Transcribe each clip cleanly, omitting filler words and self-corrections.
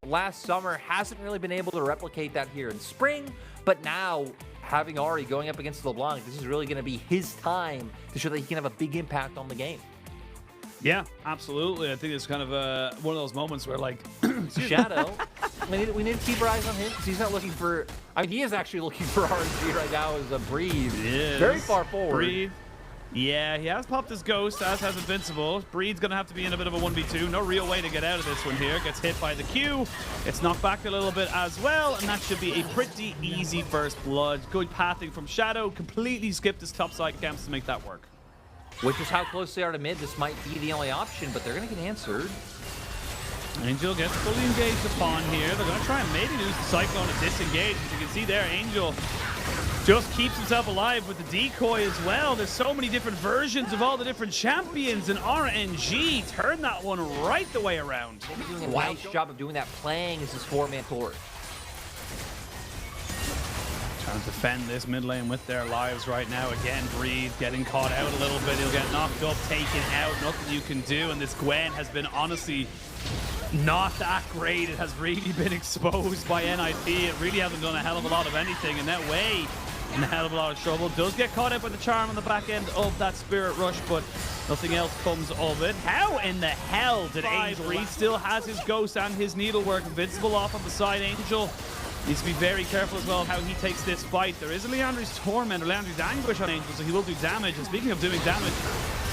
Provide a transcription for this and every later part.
last summer, hasn't really been able to replicate that here in spring, but now having Ari going up against LeBlanc, this is really going to be his time to show that he can have a big impact on the game. Yeah, absolutely. I think it's kind of one of those moments where, like, Shadow, we need to keep our eyes on him because he's not looking for. I mean, he is actually looking for RNG right now as a Breathe. Very far forward. Breathe. Yeah, he has popped his Ghost, as has Invincible. Breed's going to have to be in a bit of a 1v2. No real way to get out of this one here. Gets hit by the Q. It's knocked back a little bit as well, and that should be a pretty easy first blood. Good pathing from Shadow. Completely skipped his topside camps to make that work. Which is how close they are to mid. This might be the only option, but they're going to get answered. Angel gets fully engaged upon here. They're going to try and maybe use the Cyclone to disengage. As you can see there, Angel just keeps himself alive with the decoy as well. There's so many different versions of all the different champions, and RNG turned that one right the way around. He's doing a nice job of doing that, playing as his four-man torch. Trying to defend this mid lane with their lives right now. Again, Breathe getting caught out a little bit. He'll get knocked up, taken out. Nothing you can do. And this Gwen has been honestly not that great. It has really been exposed by NIP. It really hasn't done a hell of a lot of anything. And that way, in a hell of a lot of trouble. Does get caught out by the charm on the back end of that Spirit Rush, but nothing else comes of it. How in the hell did Angel? Breathe still has his Ghost and his Needlework. Invincible off on the side. Angel needs to be very careful as well how he takes this fight. There is a Leandri's Torment or Leandri's Anguish on Angel, so he will do damage. And speaking of doing damage,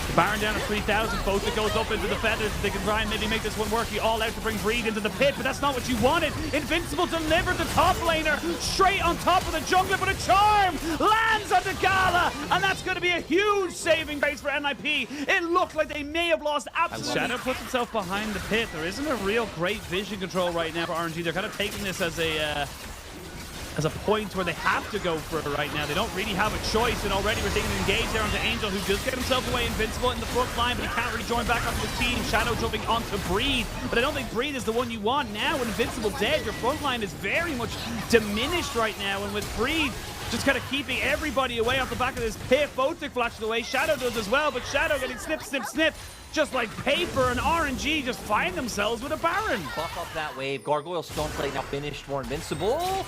the Baron down at 3,000. Both goes up into the feathers. They can try and maybe make this one work. He all out to bring Breed into the pit, but that's not what you wanted. Invincible delivered the top laner straight on top of the jungler, but a charm lands on the Gala, and that's going to be a huge saving grace for NIP. It looked like they may have lost absolutely. Shadow puts himself behind the pit. There isn't a real great vision control right now for RNG. They're kind of taking this as a point where they have to go for it right now. They don't really have a choice, and already we're seeing an engage there onto Angel, who does get himself away. Invincible in the front line, but he can't really join back onto his team. Shadow jumping onto Breathe, but I don't think Breathe is the one you want now. When Invincible dead, your front line is very much diminished right now, and with Breathe just kind of keeping everybody away off the back of this pit. Both flashes away. Shadow does as well, but Shadow getting snip, snip, snip, just like paper, and RNG just find themselves with a Baron. Buff up that wave. Gargoyle Stoneplate now finished for Invincible.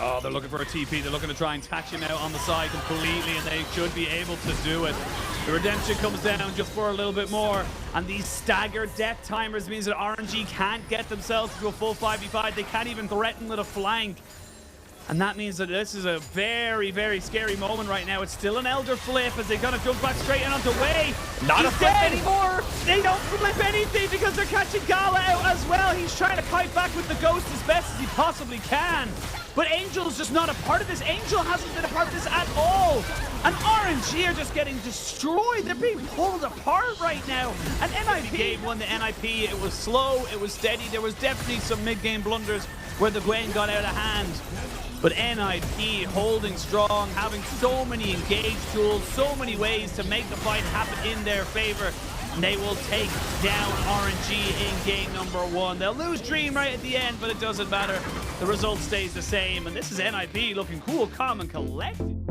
Oh, they're looking for a TP. They're looking to try and catch him out on the side completely, and they should be able to do it. The redemption comes down just for a little bit more, and these staggered death timers means that RNG can't get themselves to a full 5v5. They can't even threaten with a flank. And that means that this is a very, very scary moment right now. It's still an Elder flip as they kind of jump back straight in onto Way. Not a flip anymore. They don't flip anything because they're catching Gala out as well. He's trying to fight back with the Ghost as best as he possibly can. But Angel's just not a part of this. Angel hasn't been a part of this at all. And RNG are just getting destroyed. They're being pulled apart right now. And NIP game won the NIP. It was slow, it was steady. There was definitely some mid-game blunders where the Gwen got out of hand. But NIP holding strong, having so many engaged tools, so many ways to make the fight happen in their favor. And they will take down RNG in game number 1. They'll lose Dream right at the end, but it doesn't matter. The result stays the same. And this is NIP looking cool, calm, and collected.